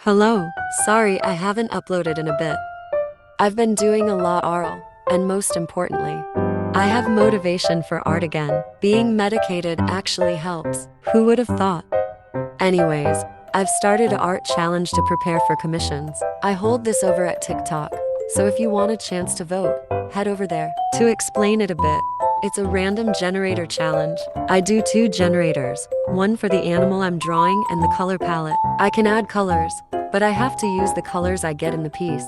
Hello, sorry I haven't uploaded in a bit. I've been doing a lot oral, and most importantly, I have motivation for art again. Being medicated actually helps. Who would have thought? Anyways, I've started an art challenge to prepare for commissions. I hold this over at TikTok, so if you want a chance to vote, head over there. To explain it a bit, it's a random generator challenge. I do 2 generators, one for the animal I'm drawing and the color palette. I can add colors, but I have to use the colors I get in the piece.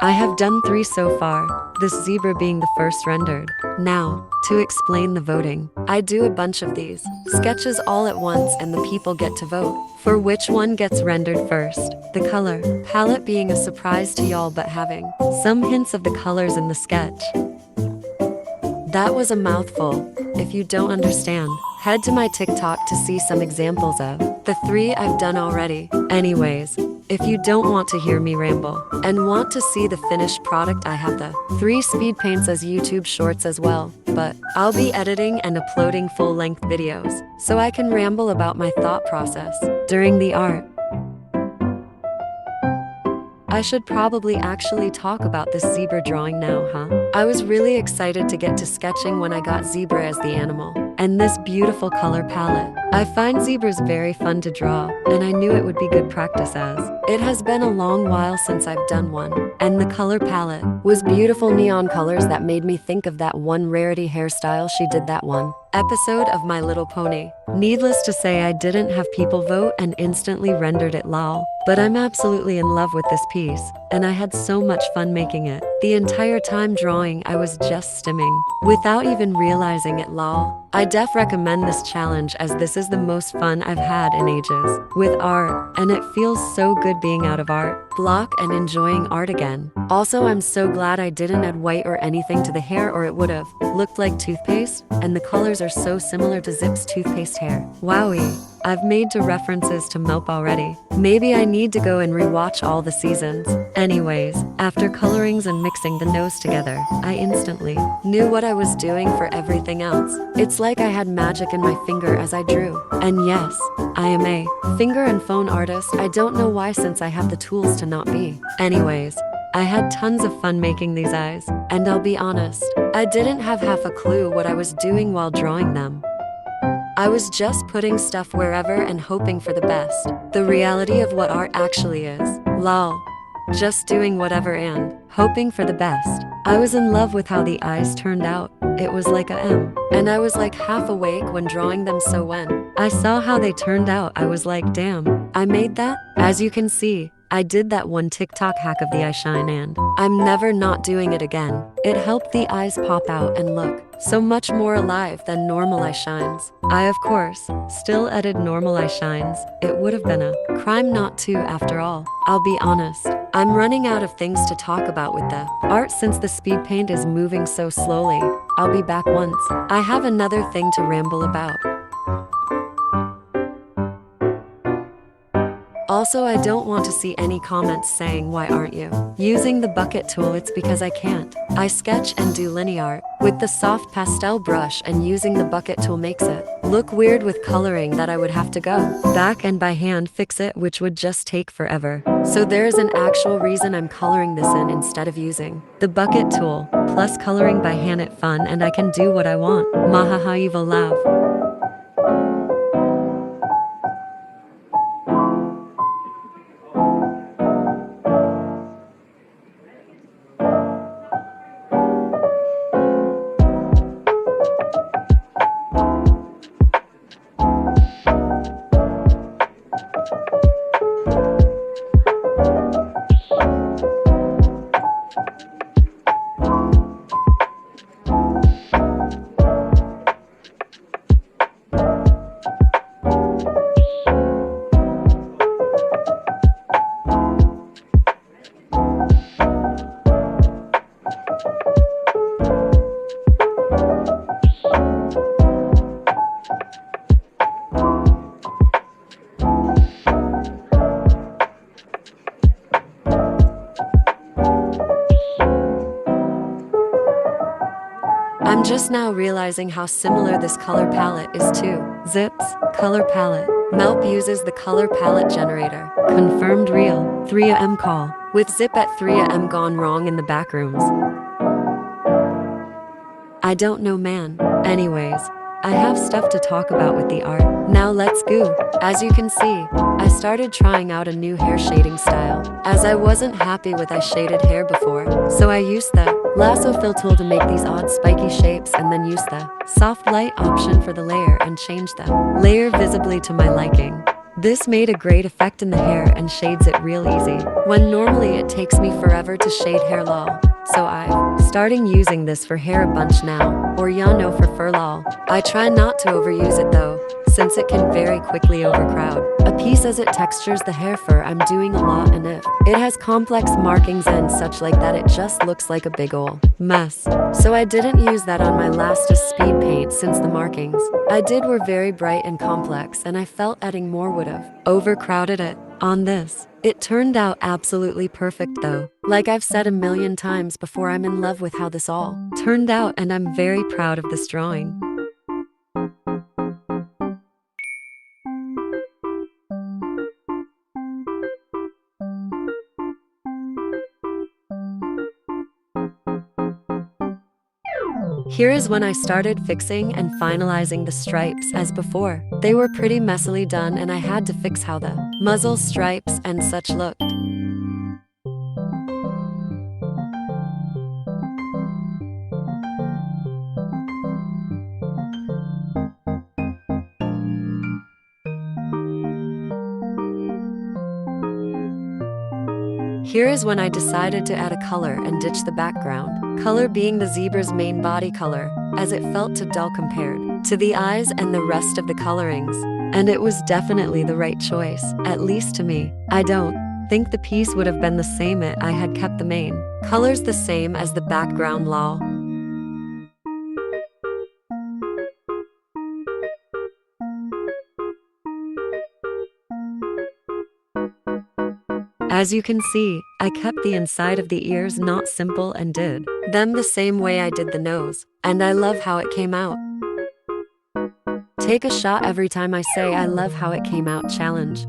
I have done 3 so far, this zebra being the first rendered. Now, to explain the voting, I do a bunch of these sketches all at once and the people get to vote for which one gets rendered first. The color palette being a surprise to y'all but having some hints of the colors in the sketch. That was a mouthful. If you don't understand, head to my TikTok to see some examples of the 3 I've done already. Anyways, if you don't want to hear me ramble and want to see the finished product, I have the 3 SpeedPaints as YouTube shorts as well, but I'll be editing and uploading full-length videos so I can ramble about my thought process during the art. I should probably actually talk about this zebra drawing now, huh? I was really excited to get to sketching when I got zebra as the animal, and this beautiful color palette. I find zebras very fun to draw, and I knew it would be good practice as it has been a long while since I've done one. And the color palette was beautiful neon colors that made me think of that one Rarity hairstyle she did that one episode of My Little Pony. Needless to say, I didn't have people vote and instantly rendered it lol. But I'm absolutely in love with this piece, and I had so much fun making it. The entire time drawing, I was just stimming, without even realizing it lol. I def recommend this challenge as this is the most fun I've had in ages with art, and it feels so good being out of art block and enjoying art again. Also, I'm so glad I didn't add white or anything to the hair or it would have looked like toothpaste, and the colors are so similar to Zip's toothpaste hair. Wowie. I've made 2 references to Melp already. Maybe I need to go and rewatch all the seasons. Anyways, after colorings and mixing the nose together, I instantly knew what I was doing for everything else. It's like I had magic in my finger as I drew. And yes, I am a finger and phone artist. I don't know why, since I have the tools to not be. Anyways, I had tons of fun making these eyes, and I'll be honest, I didn't have half a clue what I was doing while drawing them. I was just putting stuff wherever and hoping for the best. The reality of what art actually is. Lol. Just doing whatever and hoping for the best. I was in love with how the eyes turned out. It was like a M. And I was like half awake when drawing them, so when I saw how they turned out, I was like, damn, I made that? As you can see, I did that one TikTok hack of the eye shine and I'm never not doing it again. It helped the eyes pop out and look so much more alive than normal eye shines. I, of course, still edit normal eye shines. It would have been a crime not to after all. I'll be honest, I'm running out of things to talk about with the art since the SpeedPaint is moving so slowly. I'll be back once I have another thing to ramble about. Also, I don't want to see any comments saying, why aren't you using the bucket tool? It's because I can't. I sketch and do linear art with the soft pastel brush, and using the bucket tool makes it look weird with coloring that I would have to go back and by hand fix it, which would just take forever. So there's an actual reason I'm coloring this in instead of using the bucket tool. Plus, coloring by hand it fun and I can do what I want. Mahaha, evil laugh. I'm just now realizing how similar this color palette is to Zip's color palette. Melp uses the color palette generator. Confirmed real. 3am call. With zip at 3am gone wrong in the backrooms. I don't know, man. Anyways, I have stuff to talk about with the art. Now let's go. As you can see, I started trying out a new hair shading style, as I wasn't happy with I shaded hair before, so I used the lasso fill tool to make these odd spiky shapes and then used the soft light option for the layer and changed the layer visibly to my liking. This made a great effect in the hair and shades it real easy, when normally it takes me forever to shade hair lol. So I've starting using this for hair a bunch now, or ya know for fur lol. I try not to overuse it though, since it can very quickly overcrowd a piece as it textures the hair fur I'm doing a lot, and if it has complex markings and such like that, it just looks like a big ol' mess. So I didn't use that on my lastest SpeedPaint since the markings I did were very bright and complex, and I felt adding more would have overcrowded it. On this, it turned out absolutely perfect though. Like I've said a million times before, I'm in love with how this all turned out, and I'm very proud of this drawing. Here is when I started fixing and finalizing the stripes. As before, they were pretty messily done, and I had to fix how the muzzle stripes and such looked. Here is when I decided to add a color and ditch the background color being the zebra's main body color, as it felt too dull compared to the eyes and the rest of the colorings. And it was definitely the right choice, at least to me. I don't think the piece would have been the same if I had kept the main colors the same as the background lol. As you can see, I kept the inside of the ears not simple and did them the same way I did the nose, and I love how it came out. Take a shot every time I say I love how it came out challenge.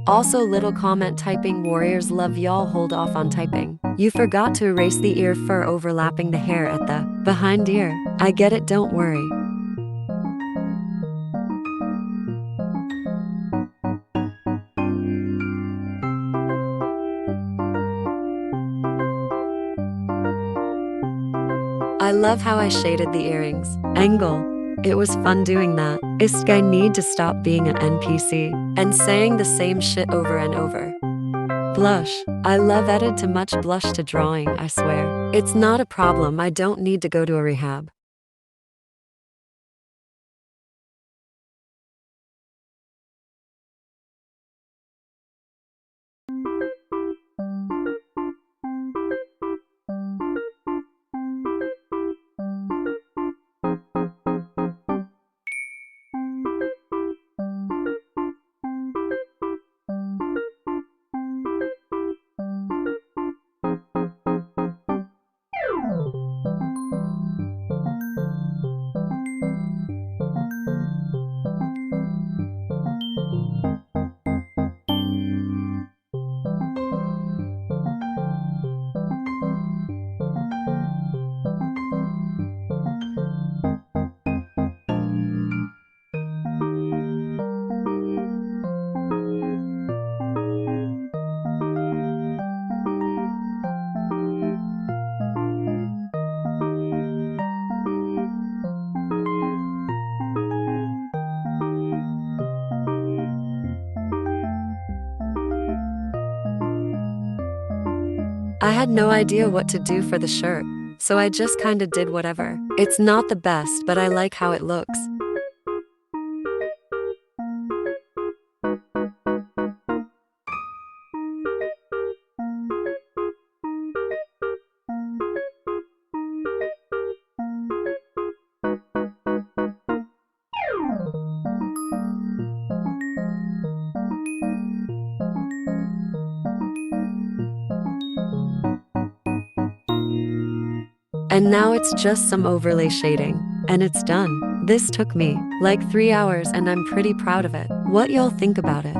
Also, little comment typing warriors love y'all, hold off on typing. You forgot to erase the ear fur overlapping the hair at the behind ear. I get it, don't worry. I love how I shaded the earrings angle. It was fun doing that. This guy need to stop being an NPC and saying the same shit over and over. Blush. I love added too much blush to drawing, I swear. It's not a problem, I don't need to go to a rehab. I had no idea what to do for the shirt, so I just kinda did whatever. It's not the best, but I like how it looks. And now it's just some overlay shading, and it's done. This took me like 3 hours and I'm pretty proud of it. What y'all think about it?